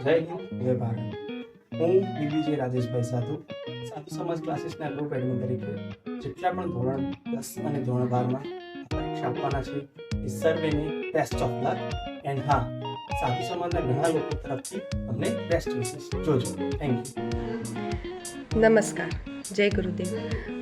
જય હિન્દ જય ભારત. હું બીબીજે રાજેશભાઈ સાધુ સમાજ ક્લાસીસના ગ્રુપ એડમિન તરીકે જેટલા પણ ધોરણ 10 અને ધોરણ 12માં પરીક્ષા આપવાના છે એ સર્વેને બેસ્ટ ઓફ લક. એન્ડ હા, સાધુ સમાજના ઘણા લોકો તરફથી અમને બેસ્ટ વિશેષ જોજો. Thank you. નમસ્કાર, જય ગુરુદેવ.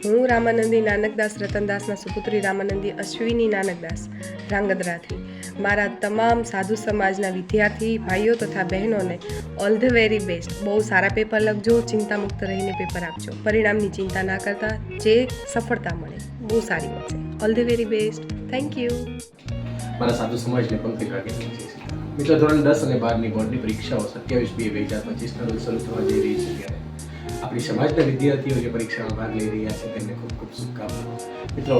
હું રામાનંદી નાનકદાસ રતનદાસના સુપુત્રી રામાનંદી અશ્વિની નાનકદાસ ધ્રાંગધ્રાથી મારા તમામ સાધુ સમાજના વિદ્યાર્થી ભાઈઓ તથા બહેનોને ઓલ ધ વેરી બેસ્ટ. બહુ સારા પેપર લખજો, ચિંતામુક્ત રહીને પેપર આપજો. પરિણામની ચિંતા ના કરતા જે સફળતા મળે બહુ સારી મળશે. All the very best. Thank you. મારા સાધુ સમાજને પંક્તિ ભાગે મિત્રો, ધોરણ 10 અને 12ની બોર્ડની પરીક્ષાઓ 27/2/2025 રોજ શરૂ થવા જઈ રહી છે ત્યારે આપણી સમાજના વિદ્યાર્થીઓ જે પરીક્ષામાં ભાગ લઈ રહ્યા છે તેમને ખૂબ ખૂબ શુભકામનાઓ. મિત્રો,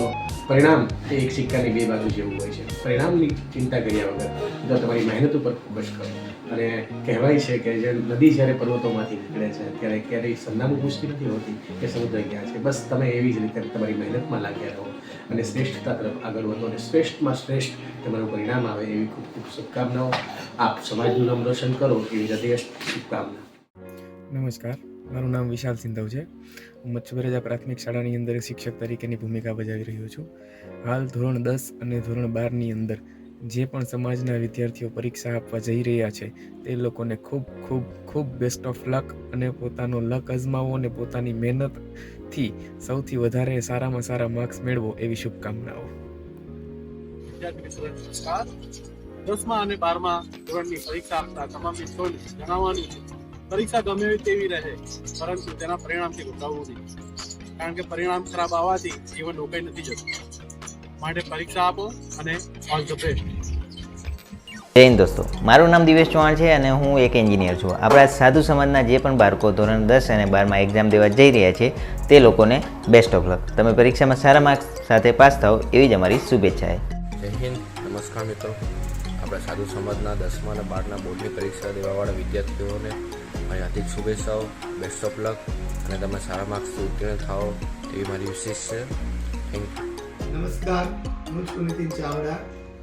પરિણામ એ એક સિક્કાની બે બાજુ જેવું હોય છે. પરિણામની ચિંતા કર્યા વગર તો તમારી મહેનત ઉપર ફોકસ કરો. અને કહેવાય છે કે જે નદી જ્યારે પર્વતોમાંથી નીકળે છે ત્યારે ક્યારેય સરનામું પૂછતી નથી હોતી કે સમુદ્ર ક્યાં છે. બસ તમે એવી જ રીતે તમારી મહેનતમાં લાગ્યા રહો અને શ્રેષ્ઠતા તરફ આગળ વધો અને શ્રેષ્ઠમાં શ્રેષ્ઠ તમારું પરિણામ આવે એવી ખૂબ ખૂબ શુભકામનાઓ. આપ સમાજનું નામ રોશન કરો એવી હૃદય શુભકામના. નમસ્કાર, મારું નામ વિશાલ સિંધવ છે. હું મચ્છબરેજા પ્રાથમિક શાળાની અંદર શિક્ષક તરીકેની ભૂમિકા બજાવી રહ્યો છું. હાલ ધોરણ 10 અને ધોરણ 12ની અંદર જે પણ સમાજના વિદ્યાર્થીઓ પરીક્ષા આપવા જઈ રહ્યા છે તે લોકોને ખૂબ ખૂબ ખૂબ બેસ્ટ ઓફ લક અને પોતાનો લક અજમાવો અને પોતાની મહેનતથી સૌથી વધારે સારામાં સારા માર્ક્સ મેળવો એવી શુભકામનાઓ. નમસ્કાર. 10મા અને 12મા ધોરણની પરીક્ષા આપતા તમામ મિત્રોને જણાવવાનું છે, પરીક્ષા ગમે તેવી રહે પરંતુ તેના પરિણામથી ગભરાવવું નહીં, કારણ કે પરિણામ ખરાબ આવવાથી જીવન રોકાઈ નથી જતું. માટે પરીક્ષા આપો અને ઓલ ધ બેસ્ટ. જય હિન્દ દોસ્તો, મારું નામ દિવેશ ચૌહાણ છે અને હું એક એન્જિનિયર છું. આપણા સાધુ સમાજના જે પણ બાળકો ધોરણ 10 અને 12માં એક્ઝામ દેવા જઈ રહ્યા છે તે લોકોને બેસ્ટ ઓફ લક. તમે પરીક્ષામાં સારા માર્ક્સ સાથે પાસ થાઓ એવી જ અમારી શુભેચ્છા છે. જય હિન્દ. નમસ્કાર મિત્રો, આપણા સાધુ સમાજના 10મા અને 12ના બોર્ડની પરીક્ષા દેવાવાળા વિદ્યાર્થીઓને મારી હાર્દિક શુભેચ્છાઓ, બેસ્ટ ઓફ લક અને તમે સારા માર્ક્સથી ઉત્તીર્ણ થાઓ એવી મારી વિશેષ છે. Thank you. નમસ્કાર, હું છું નીતિન ચાવડા.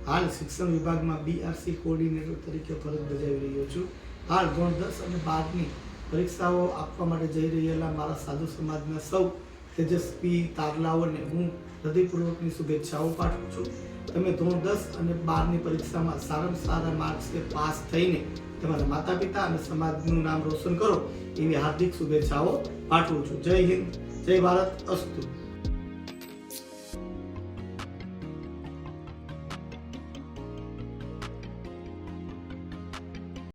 હાલ શિક્ષણ વિભાગમાં બીઆરસી કોઓર્ડિનેટર તરીકે ફરજ બજાવી રહ્યો છું. હાલ ધોરણ 10 અને 12ની પરીક્ષાઓ આપવા માટે જઈ રહેલા મારા સાધુ સમાજના સૌ તેજસ્વી તારલાઓને હું હૃદયપૂર્વકની શુભેચ્છાઓ પાઠવું છું. તમે ધોરણ 10 અને 12ની પરીક્ષામાં સારામાં સારા માર્ક્સે પાસ થઈને તમારા માતા પિતા અને સમાજનું નામ રોશન કરો એવી હાર્દિક શુભેચ્છાઓ પાઠવું છું. જય હિન્દ, જય ભારત, અસ્તુ.